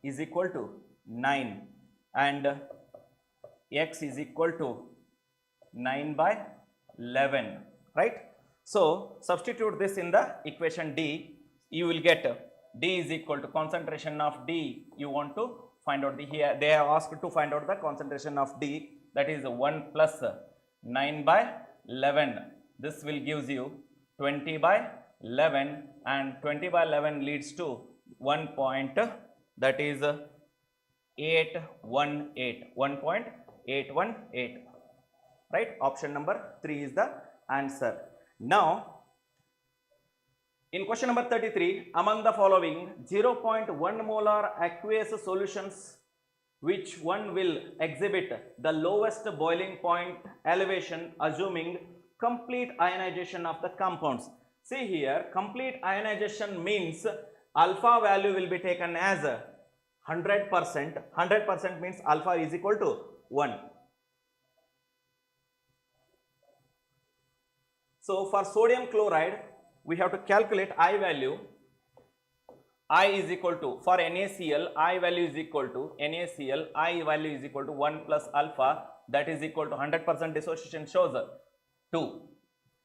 is equal to 9, and x is equal to 9 by 11, right? So substitute this in the equation D. You will get D is equal to concentration of D, you want to find out the, here they have asked to find out the concentration of D, that is 1 plus 9 by 11. This will gives you 20 by 11, and 20 by 11 leads to 1 point, that is 818, 1.818, right? Option number 3 is the answer. Now, in question number 33, among the following 0.1 molar aqueous solutions, which one will exhibit the lowest boiling point elevation assuming complete ionization of the compounds? See here, complete ionization means alpha value will be taken as 100%. 100% means alpha is equal to 1. So for sodium chloride, we have to calculate I value. I is equal to, for NaCl, I value is equal to, NaCl, I value is equal to 1 plus alpha, that is equal to 100% dissociation shows 2.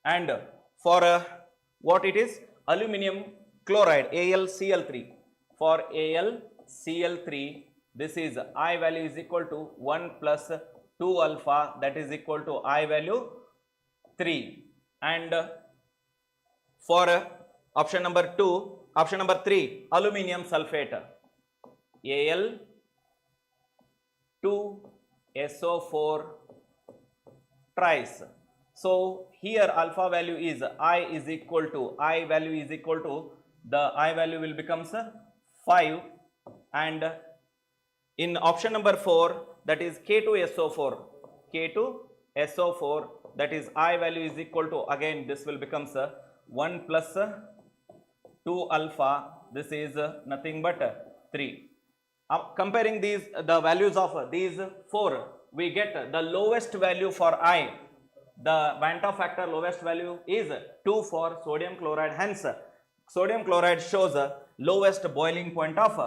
And for what it is? Aluminum chloride, AlCl3. For AlCl3, this is I value is equal to 1 plus 2 alpha, that is equal to I value 3. And for option number 2, option number 3, aluminum sulfate, Al2SO4 tries. So here alpha value is I is equal to, I value is equal to, the I value will becomes 5, and in option number 4, that is K2SO4, K2SO4, that is I value is equal to, again this will becomes 1 plus 2 alpha, this is nothing but 3. Comparing these, the values of these 4, we get the lowest value for I. The Van 't Hoff factor lowest value is 2 for sodium chloride. Hence, sodium chloride shows a lowest boiling point of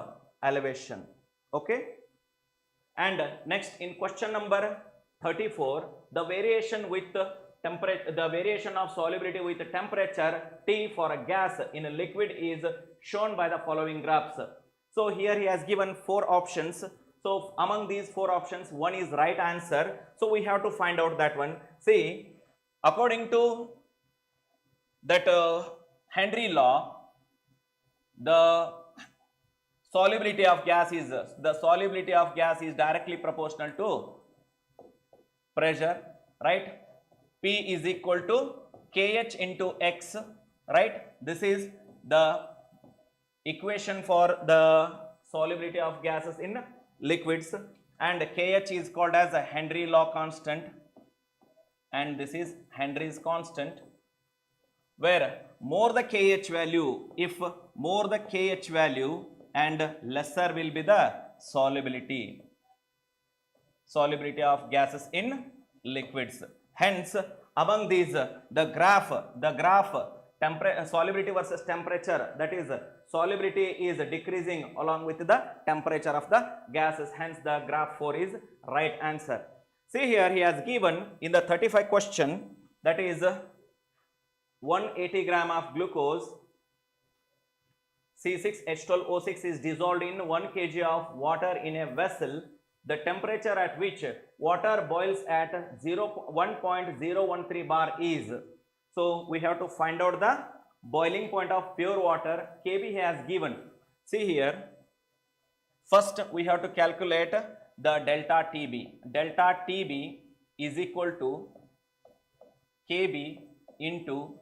elevation. Okay. And next, in question number 34, the variation with temperature, the variation of solubility with temperature T for a gas in a liquid is shown by the following graphs. So here he has given 4 options. So among these 4 options, one is right answer. So we have to find out that one. See, according to that Henry law, the solubility of gas is directly proportional to pressure, right? P is equal to Kh into X, right? This is the equation for the solubility of gases in liquids, and Kh is called as a Henry law constant, and this is Henry's constant, where more the Kh value, if more the Kh value and lesser will be the solubility of gases in liquids. Hence, among these, the graph solubility versus temperature, that is solubility is decreasing along with the temperature of the gases. Hence, the graph 4 is right answer. See here, he has given in the 35 question, that is 180 gram of glucose C6H12O6 is dissolved in 1 kg of water in a vessel. The temperature at which water boils at 1.013 bar is. So we have to find out the boiling point of pure water. Kb has given. See here, first we have to calculate the delta Tb. Delta Tb is equal to Kb into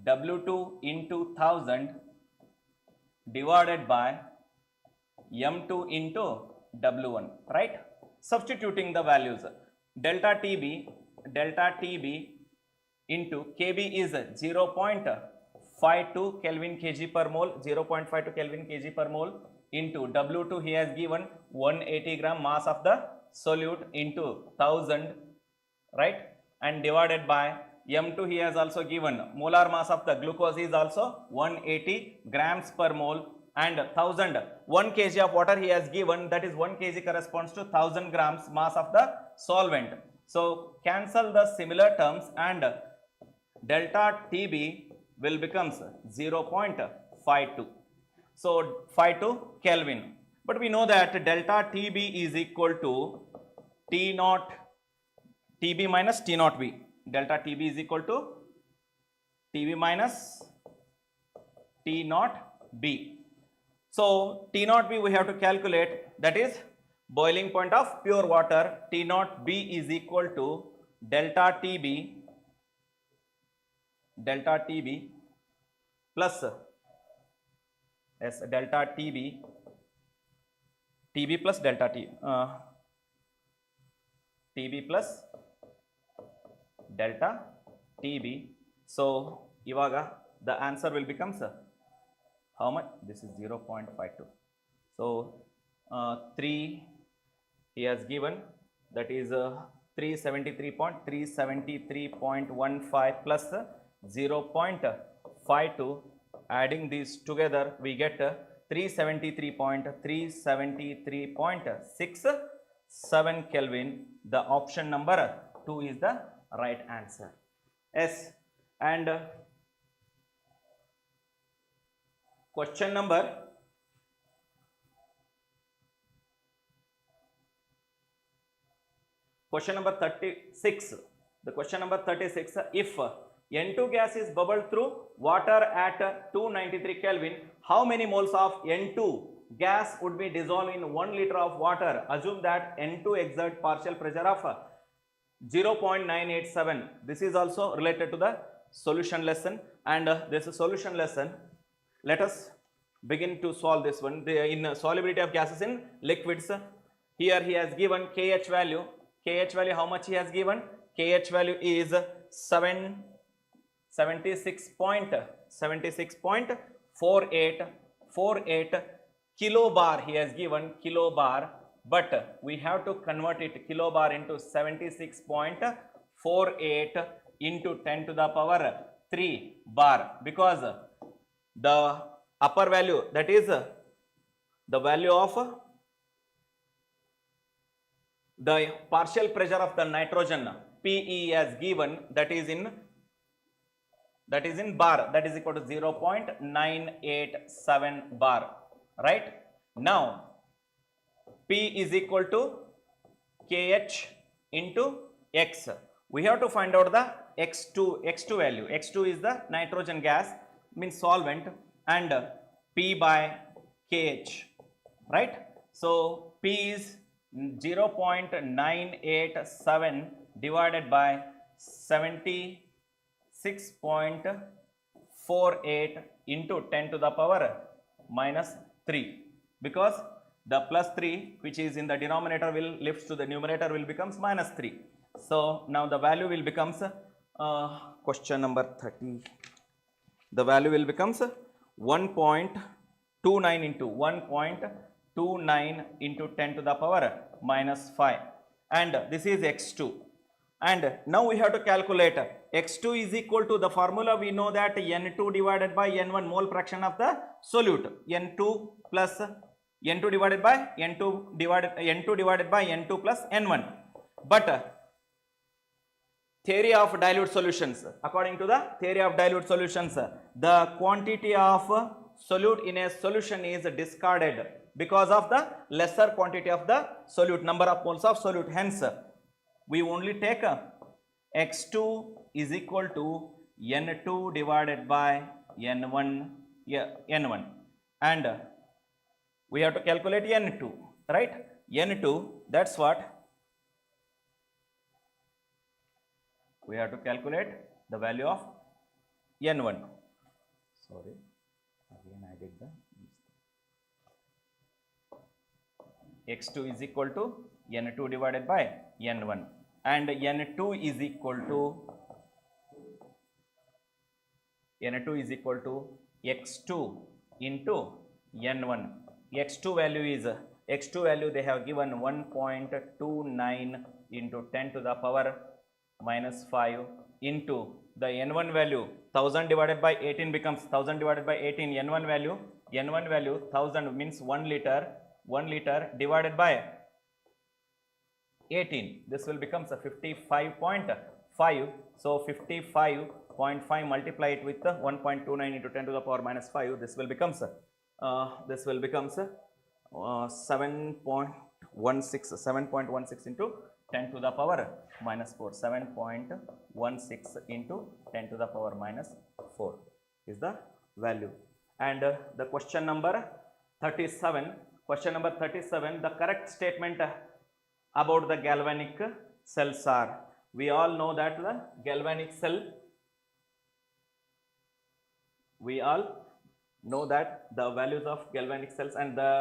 W2 into 1000 divided by M2 into W1, right? Substituting the values, delta TB into Kb is 0.52 Kelvin kg per mole, 0.52 Kelvin kg per mole, into W2 he has given 180 gram mass of the solute into 1000, right? And divided by M2 he has also given molar mass of the glucose is also 180 grams per mole, and 1000, 1 kg of water he has given, that is 1 kg corresponds to 1000 grams mass of the solvent. So cancel the similar terms and delta TB will becomes 0.52. So 52 Kelvin. But we know that delta TB is equal to T naught TB minus T naught B. Delta TB is equal to TB minus T naught B. So T naught B we have to calculate, that is boiling point of pure water. T naught B is equal to delta TB plus delta TB plus delta TB plus delta TB. So ivaga the answer will become how much? This is 0.52. So 3 he has given, that is 373.15 plus 0.52. Adding these together we get 373.67 Kelvin. The option number 2 is the right answer. Yes, and question number 36. The question number 36, if N2 gas is bubbled through water at 293 Kelvin, how many moles of N2 gas would be dissolved in 1 liter of water? Assume that N2 exert partial pressure of 0.987. This is also related to the solution lesson, and this is solution lesson. Let us begin to solve this one. In solubility of gases in liquids, here he has given KH value. KH value, how much he has given? KH value is 76.48 kilobar. He has given kilobar, but we have to convert it kilobar into 76.48 into 10 to the power 3 bar, because the upper value, that is the value of the partial pressure of the nitrogen PE has given, that is in bar, that is equal to 0.987 bar, right? Now P is equal to KH into X. We have to find out the X2 value. X2 is the nitrogen gas, means solvent, and P by KH, right? So P is 0.987 divided by 76.48 into 10 to the power minus 3, because the plus 3 which is in the denominator will lifts to the numerator, will becomes minus 3. So now the value will becomes question number 30. The value will becomes 1.29 into 1.29 into 10 to the power minus 5, and this is X2. And now we have to calculate X2 is equal to, the formula we know that N2 divided by N1, mole fraction of the solute. N2 plus N2 divided by N2 divided by N2 plus N1. But theory of dilute solutions, according to the theory of dilute solutions, the quantity of solute in a solution is discarded because of the lesser quantity of the solute, number of moles of solute. Hence we only take X2 is equal to N2 divided by N1, and we have to calculate N2, right? N2, that's what we have to calculate, the value of N1. Sorry, again I did the X2 is equal to N2 divided by N1, and N2 is equal to X2 into N1. X2 value they have given 1.29 into 10 to the power minus 5 into the N1 value 1000 divided by 18 becomes 1000 divided by 18. N1 value 1000 means 1 liter divided by 18, this will becomes a 55.5. So 55.5 multiply it with 1.29 into 10 to the power minus 5, this will becomes 7.16 into 10 to the power minus 4. 7.16 into 10 to the power minus 4 is the value. And the question number 37. Question number 37. The correct statement about the galvanic cells are. We all know that the galvanic cell. We all know that the values of galvanic cells and the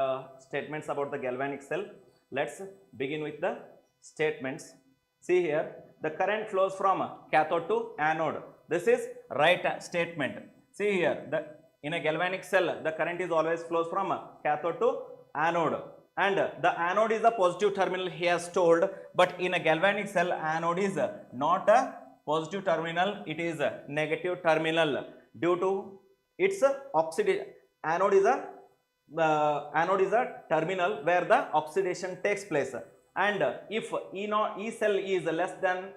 statements about the galvanic cell. Let's begin with the statements. See here, the current flows from cathode to anode. This is right statement. See here, in a galvanic cell, the current is always flows from cathode to anode, and the anode is the positive terminal, he has told. But in a galvanic cell, anode is not a positive terminal, it is a negative terminal due to its oxidation. Anode is a terminal where the oxidation takes place, and if E cell is less than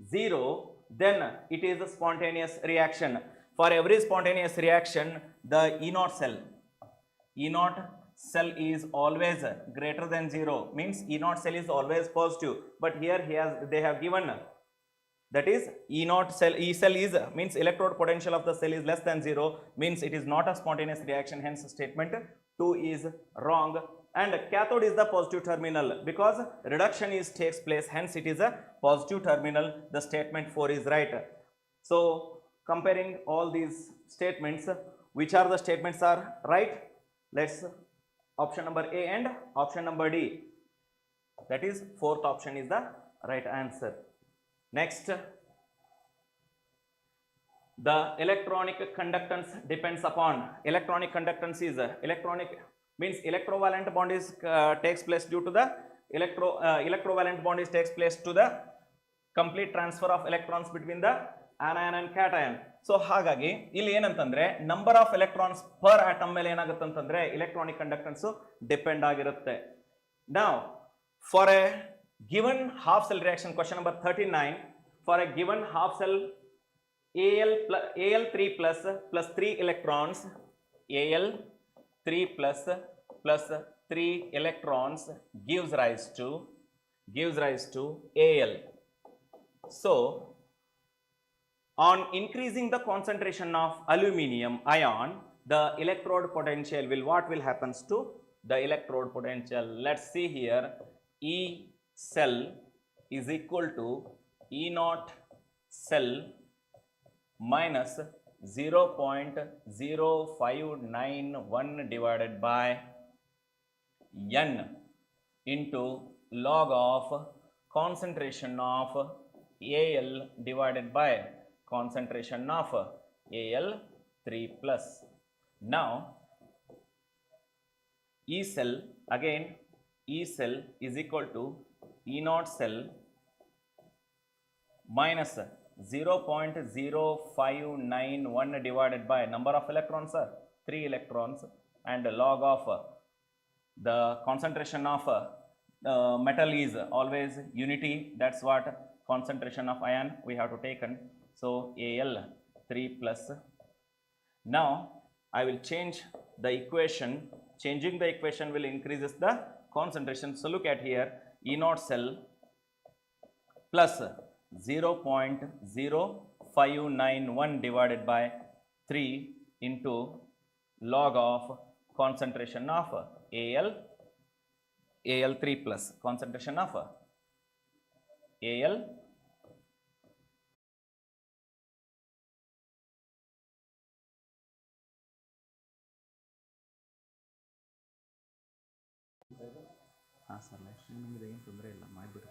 0, then it is a spontaneous reaction. For every spontaneous reaction, the E naught cell is always greater than 0, means E naught cell is always positive. But here they have given, that is E cell is means electrode potential of the cell is less than 0, means it is not a spontaneous reaction, hence statement 2 is wrong. And cathode is the positive terminal, because reduction takes place, hence it is a positive terminal. The statement 4 is right. So comparing all these statements, which are the statements are right? Let's option number A and option number D, that is fourth option is the right answer. Next, the electronic conductance depends upon. Electronic conductance is electronic means electrovalent bond is takes place due to the electrovalent bond is takes place to the complete transfer of electrons between the anion and cation. So ಹಾಗಾಗಿ ಇಲ್ಲಿ ಏನಂತಂದ್ರೆ number of electrons per atom ಮೇಲೆ ಏನಾಗುತ್ತೆ ಅಂತಂದ್ರೆ electronic conductance depend ಆಗಿರುತ್ತೆ. Now for a given half cell reaction, question number 39, for a given half cell Al3 plus 3 electrons, Al3 plus 3 electrons gives rise to Al. So on increasing the concentration of aluminum ion, the electrode potential what will happens to the electrode potential? Let's see here. E cell is equal to E naught cell minus 0.0591 divided by N into log of concentration of Al divided by concentration of Al3 plus. Now E cell, again E cell is equal to E naught cell minus 0.0591 divided by number of electrons are 3 electrons, and log of the concentration of metal is always unity, that's what concentration of ion we have to take. So Al3 plus. Now I will change the equation. Changing the equation will increases the concentration. So look at here, E naught cell plus 0.0591 divided by 3 into log of concentration of Al3 plus, concentration of Al. ಹಾಂ sir, next ನಿಮಗೆ ಏನು ತೊಂದರೆ ಇಲ್ಲ ಮಾಡಿಬಿಡಿ.